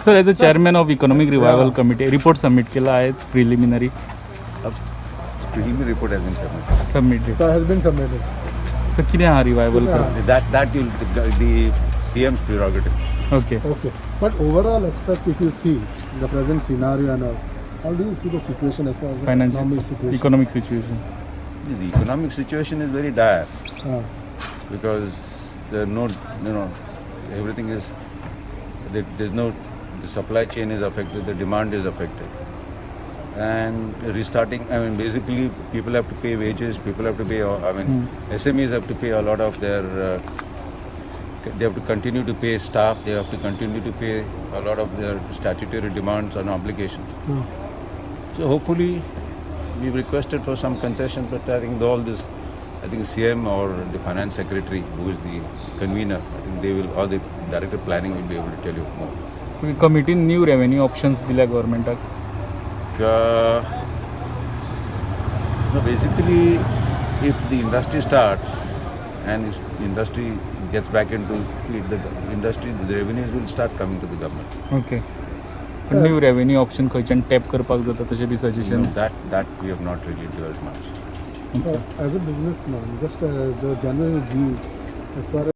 Sir as a chairman of economic revival committee report submit केला आहे preliminary Preliminary report has been submitted. Submit So has been submitted. Sir कितें आहा revival That will the CM's prerogative. Okay Okay. But overall aspect, if you see the present scenario and all, how do you see the situation as far as the economic financial situation? Economic situation The economic situation is very dire because there are no, everything is, there's no, the supply chain is affected, the demand is affected. And restarting, I mean, basically people have to pay wages, people have to pay, SMEs have to pay a lot of their, they have to continue to pay staff, they have to continue to pay a lot of their statutory demands and obligations. So hopefully we've requested for some concession, but I think all this, I think CM or the finance secretary who is the convener, I think they will, or the director of planning will be able to tell you more. कमिटीन new revenue options दिल्या गव्हर्मेंटाक No, basically, if the industry starts and if the industry gets back into feed, the industry, the revenues will start coming to the government. Okay new revenue option खंयच्यान tap करपाक जाता तशें बी suggestion That we have not really developed much. So as a businessman, just the general views as far as